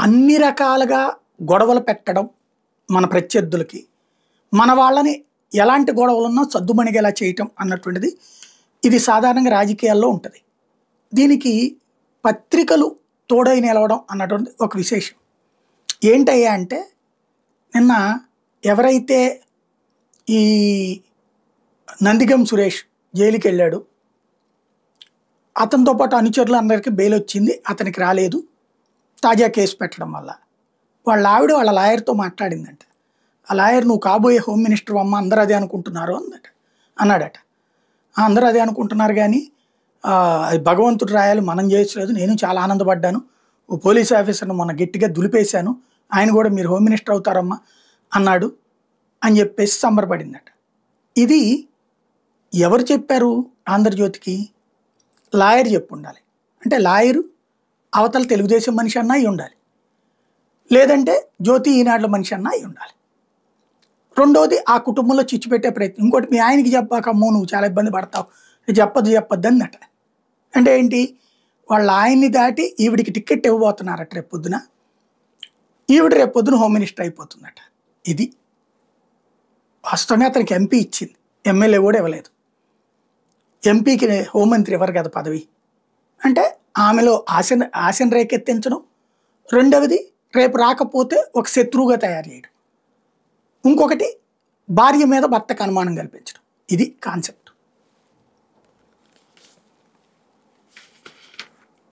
అన్ని రకాలుగా గొడవలు పెట్టడం మన ప్రత్యర్థులకి, మన వాళ్ళని ఎలాంటి గొడవలున్నా సద్దుమణిగేలా చేయటం అన్నటువంటిది ఇది సాధారణంగా రాజకీయాల్లో ఉంటది. దీనికి పత్రికలు తోడై నిలవడం అన్నటువంటిది ఒక విశేషం. ఏంటయ్యా అంటే, నిన్న ఎవరైతే ఈ నందిగం సురేష్ జైలుకెళ్ళాడు, అతనితో పాటు అనుచరులందరికీ బెయిల్ వచ్చింది, అతనికి రాలేదు తాజా కేసు పెట్టడం వల్ల. వాళ్ళ ఆవిడ వాళ్ళ లాయర్తో మాట్లాడిందంట. ఆ లాయర్, నువ్వు కాబోయే హోమ్ మినిస్టర్ అమ్మ, అందరూ అదే అనుకుంటున్నారు అన్నాడట. అందరూ అదే అనుకుంటున్నారు కానీ అది భగవంతుడు రాయాలి, మనం చేయట్లేదు, నేను చాలా ఆనందపడ్డాను, ఓ పోలీస్ ఆఫీసర్ను మొన్న గట్టిగా దులిపేశాను, ఆయన కూడా మీరు హోమ్ మినిస్టర్ అవుతారమ్మా అన్నాడు అని చెప్పేసి సంబరపడిందట. ఇది ఎవరు చెప్పారు ఆంధ్రజ్యోతికి? లాయర్ చెప్పు ఉండాలి. అంటే లాయరు అవతల తెలుగుదేశం మనిషి అన్నా అయి ఉండాలి, లేదంటే జ్యోతి ఈనాడుల మనిషి అన్నా అయి ఉండాలి. రెండోది, ఆ కుటుంబంలో చిచ్చు పెట్టే ప్రయత్నం. ఇంకోటి, మీ ఆయనకి చెప్పాకమ్మో నువ్వు చాలా ఇబ్బంది పడతావు, చెప్పొద్దు అందట. అంటే ఏంటి, వాళ్ళ ఆయన్ని దాటి ఈవిడికి టికెట్ ఇవ్వబోతున్నారట రేపు పొద్దున. ఈవిడ రేపు పొద్దున హోమ్ మినిస్టర్ అయిపోతుందట. ఇది వాస్తవంగా అతనికి ఎంపీ ఇచ్చింది, ఎమ్మెల్యే కూడా ఇవ్వలేదు. ఎంపీకి హోంమంత్రి ఎవరు కదా పదవి. అంటే ఆమెలో ఆశను రేకెత్తించడం, రెండవది రేపు రాకపోతే ఒక శత్రువుగా తయారు చేయడం, ఇంకొకటి భార్య మీద భర్తకు అనుమానం కల్పించడం. ఇది కాన్సెప్ట్.